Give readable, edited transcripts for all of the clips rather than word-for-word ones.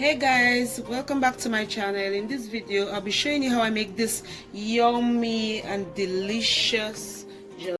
Hey guys, welcome back to my channel. In this video I'll be showing you how I make this yummy and delicious jollof.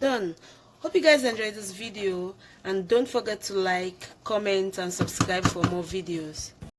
Done. Hope you guys enjoyed this video and don't forget to like, comment and subscribe for more videos.